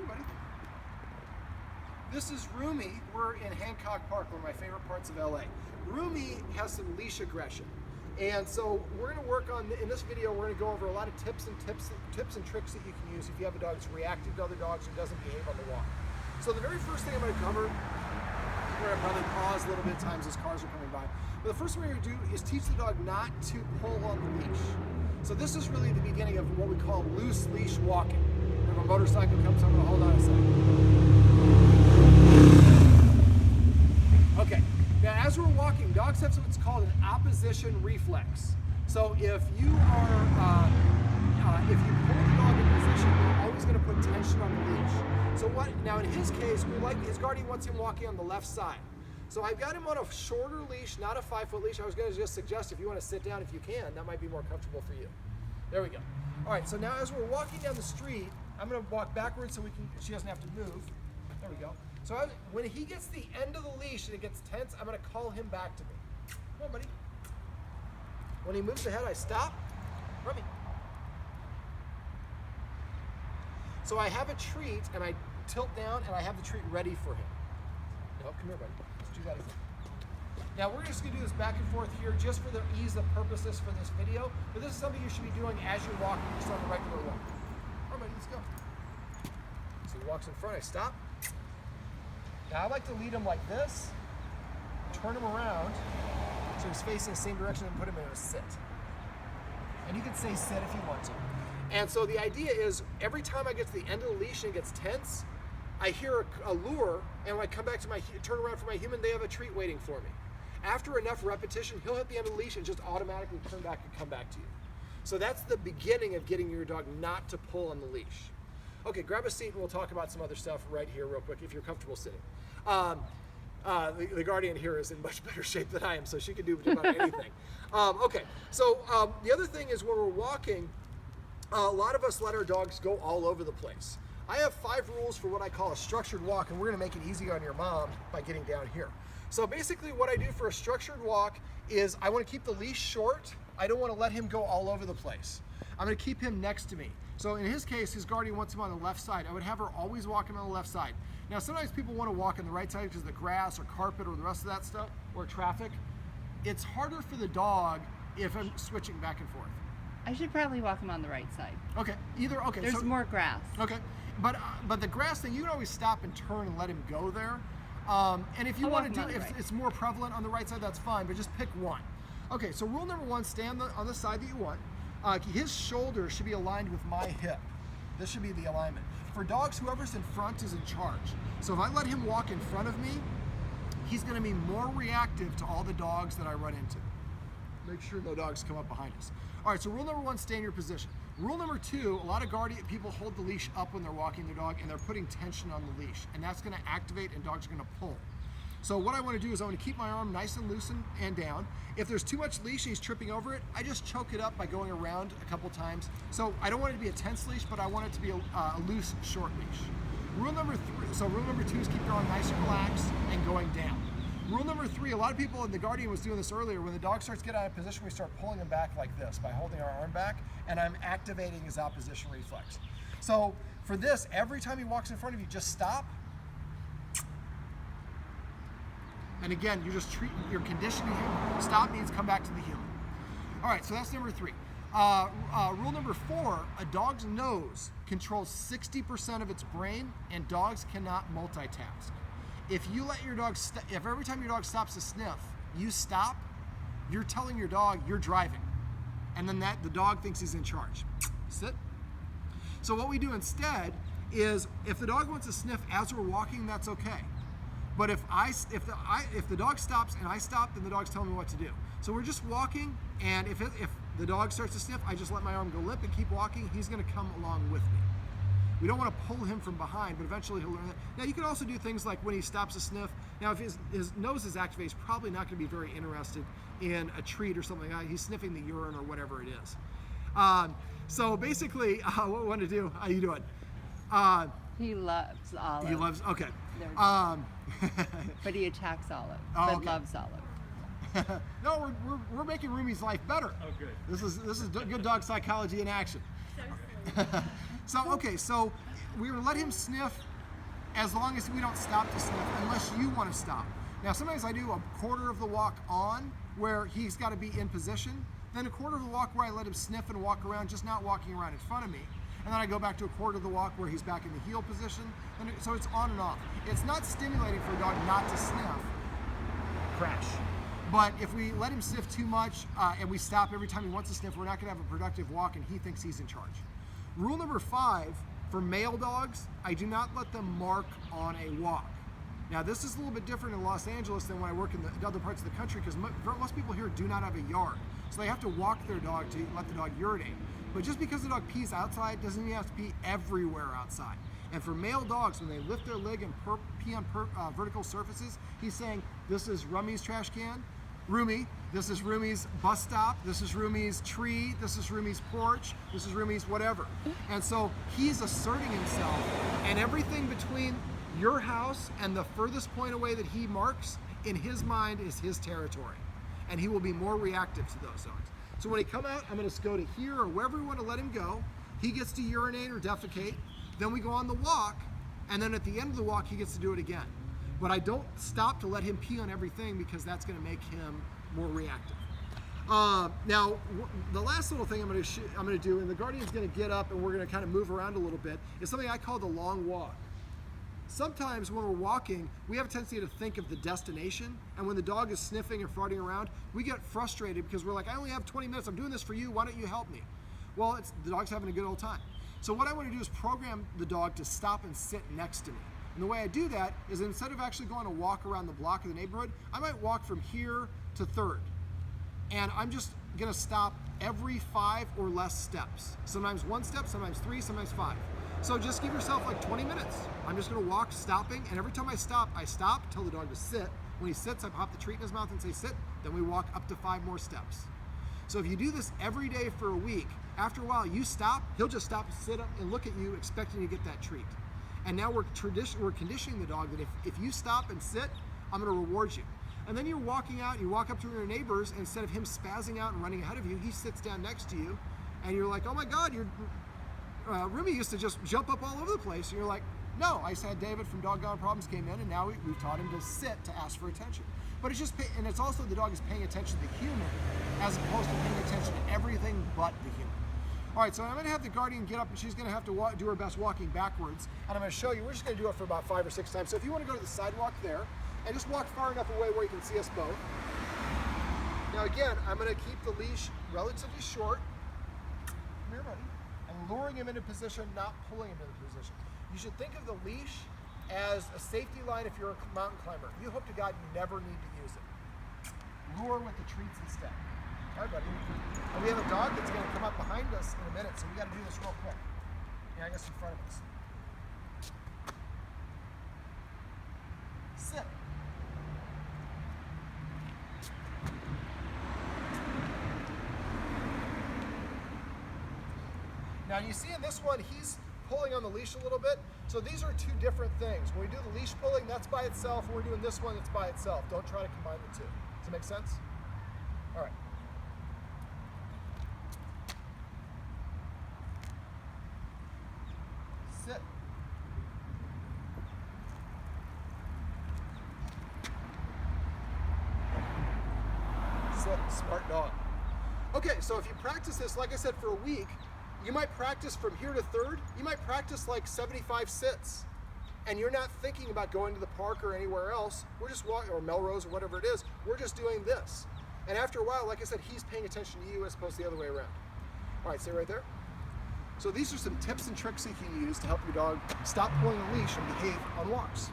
here, buddy. This is Rumi. We're in Hancock Park, one of my favorite parts of LA. Rumi has some leash aggression. And so we're going to work on, in this video, we're going to go over a lot of tips and tricks that you can use if you have a dog that's reactive to other dogs or doesn't behave on the walk. So the very first thing I'm going to cover, we're going to probably pause a little bit of times as cars are coming by. But the first thing we're going to do is teach the dog not to pull on the leash. So this is really the beginning of what we call loose leash walking. If a motorcycle comes, I'm going to hold on a second. Okay, now as we're walking, dogs have what's called an opposition reflex. So if you are, if you pull the dog in position, you're always going to put tension on the leash. So what? Now in his case, his guardian wants him walking on the left side. So I've got him on a shorter leash, not a 5-foot leash. I was going to just suggest if you want to sit down, if you can, that might be more comfortable for you. There we go. All right. So now as we're walking down the street, I'm going to walk backwards so she doesn't have to move. There we go. So when he gets the end of the leash and it gets tense, I'm going to call him back to me. Come on, buddy. When he moves ahead, I stop. Rumi. So I have a treat and I tilt down and I have the treat ready for him. No, come here, buddy. Let's do that again. Now we're just going to do this back and forth here just for the ease of purposes for this video. But this is something you should be doing as you're walking, just on the regular walk. All right, buddy, let's go. So he walks in front, I stop. Now I like to lead him like this, turn him around so he's facing the same direction and put him in a sit. And you can say sit if you want to. And so the idea is every time I get to the end of the leash and it gets tense, I hear a lure, and when I come back to turn around for my human, they have a treat waiting for me. After enough repetition, he'll hit the end of the leash and just automatically turn back and come back to you. So that's the beginning of getting your dog not to pull on the leash. Okay, grab a seat and we'll talk about some other stuff right here real quick if you're comfortable sitting. The guardian here is in much better shape than I am, so she can do about anything. Okay, so the other thing is when we're walking, a lot of us let our dogs go all over the place. I have 5 rules for what I call a structured walk, and we're going to make it easy on your mom by getting down here. So basically what I do for a structured walk is I want to keep the leash short. I don't want to let him go all over the place. I'm going to keep him next to me. So in his case, his guardian wants him on the left side. I would have her always walk him on the left side. Now sometimes people want to walk on the right side because of the grass or carpet or the rest of that stuff, or traffic. It's harder for the dog if I'm switching back and forth. I should probably walk him on the right side. Okay, okay. There's more grass. Okay, but the grass thing, you can always stop and turn and let him go there. And if you want to do, if it's more prevalent on the right side, that's fine, but just pick one. Okay, so rule number 1, stand on the side that you want. His shoulder should be aligned with my hip. This should be the alignment. For dogs, whoever's in front is in charge. So if I let him walk in front of me, he's going to be more reactive to all the dogs that I run into. Make sure no dogs come up behind us. All right, so rule number 1, stay in your position. Rule number 2, a lot of guardian people hold the leash up when they're walking their dog and they're putting tension on the leash, and that's going to activate and dogs are going to pull. So what I want to do is I want to keep my arm nice and loose and down. If there's too much leash and he's tripping over it, I just choke it up by going around a couple times. So I don't want it to be a tense leash, but I want it to be a loose, short leash. Rule number 2 is keep your arm nice and relaxed and going down. Rule number 3, a lot of people, and the guardian was doing this earlier, when the dog starts to get out of position, we start pulling him back like this by holding our arm back, and I'm activating his opposition reflex. So for this, every time he walks in front of you, just stop. And again, you're conditioning him. Stop means come back to the human. All right, so that's number 3. Rule number 4, a dog's nose controls 60% of its brain, and dogs cannot multitask. If you let your dog, if every time your dog stops to sniff, you stop, you're telling your dog you're driving. And then the dog thinks he's in charge. Sit. So what we do instead is, if the dog wants to sniff as we're walking, that's okay. But if the dog stops and I stop, then the dog's telling me what to do. So we're just walking, and if the dog starts to sniff, I just let my arm go limp and keep walking. He's going to come along with me. We don't want to pull him from behind, but eventually he'll learn that. Now you can also do things like when he stops to sniff. Now if his nose is activated, he's probably not going to be very interested in a treat or something like that. He's sniffing the urine or whatever it is. So basically, what we want to do, how you doing? He loves Olive. He loves, okay. But he attacks Olive, okay. Loves Olive. No, we're making Rumi's life better. Oh, good. This is good dog psychology in action. So So we will let him sniff as long as we don't stop to sniff, unless you want to stop. Now, sometimes I do a quarter of the walk on, where he's got to be in position, then a quarter of the walk where I let him sniff and walk around, just not walking around in front of me. And then I go back to a quarter of the walk where he's back in the heel position. And so it's on and off. It's not stimulating for a dog not to sniff. Crash. But if we let him sniff too much and we stop every time he wants to sniff, we're not going to have a productive walk, and he thinks he's in charge. Rule number 5, for male dogs, I do not let them mark on a walk. Now, this is a little bit different in Los Angeles than when I work in the other parts of the country, because most people here do not have a yard. So they have to walk their dog to let the dog urinate. But just because the dog pees outside doesn't mean you have to pee everywhere outside. And for male dogs, when they lift their leg and pee on vertical surfaces, he's saying, this is Rumi's trash can, Rumi, this is Rumi's bus stop, this is Rumi's tree, this is Rumi's porch, this is Rumi's whatever. And so he's asserting himself, and everything between your house and the furthest point away that he marks, in his mind, is his territory. And he will be more reactive to those dogs. So when he come out, I'm going to go to here or wherever we want to let him go. He gets to urinate or defecate. Then we go on the walk, and then at the end of the walk, he gets to do it again. But I don't stop to let him pee on everything, because that's going to make him more reactive. Now, the last little thing I'm going to do, and the Guardian's going to get up and we're going to kind of move around a little bit, is something I call the long walk. Sometimes when we're walking, we have a tendency to think of the destination, and when the dog is sniffing and farting around, we get frustrated because we're like, I only have 20 minutes, I'm doing this for you, why don't you help me? Well, the dog's having a good old time. So what I want to do is program the dog to stop and sit next to me. And the way I do that is, instead of actually going to walk around the block of the neighborhood, I might walk from here to 3rd. And I'm just going to stop every 5 or less steps. Sometimes 1 step, sometimes 3, sometimes 5. So just give yourself like 20 minutes. I'm just going to walk stopping, and every time I stop, tell the dog to sit. When he sits, I pop the treat in his mouth and say sit, then we walk up to 5 more steps. So if you do this every day for a week, after a while you stop, he'll just stop, sit up, and look at you, expecting to get that treat. And now we're conditioning the dog that if you stop and sit, I'm going to reward you. And then you're walking out, you walk up to your neighbors, and instead of him spazzing out and running ahead of you, he sits down next to you, and you're like, oh my God, Rumi used to just jump up all over the place. And you're like, no, I said David from Doggone Problems came in, and now we've taught him to sit to ask for attention. But it's just, and it's also the dog is paying attention to the human, as opposed to paying attention to everything but the human. All right, so I'm going to have the Guardian get up, and she's going to have to do her best walking backwards. And I'm going to show you, we're just going to do it for about 5 or 6 times. So if you want to go to the sidewalk there, and just walk far enough away where you can see us both. Now again, I'm going to keep the leash relatively short. Come here, buddy. And luring him into position, not pulling him into position. You should think of the leash as a safety line if you're a mountain climber. You hope to God you never need to use it. Lure with the treats instead. All right, buddy. And we have a dog that's going to come up behind us in a minute, so we got to do this real quick. Yeah, I guess in front of us. Sit. Now you see in this one, he's pulling on the leash a little bit. So these are 2 different things. When we do the leash pulling, that's by itself. When we're doing this one, it's by itself. Don't try to combine the 2. Does that make sense? All right. Sit. Sit, smart dog. Okay, so if you practice this, like I said, for a week, you might practice from here to 3rd. You might practice like 75 sits. And you're not thinking about going to the park or anywhere else. We're just walking, or Melrose or whatever it is. We're just doing this. And after a while, like I said, he's paying attention to you as opposed to the other way around. All right, stay right there. So these are some tips and tricks that you can use to help your dog stop pulling a leash and behave on walks.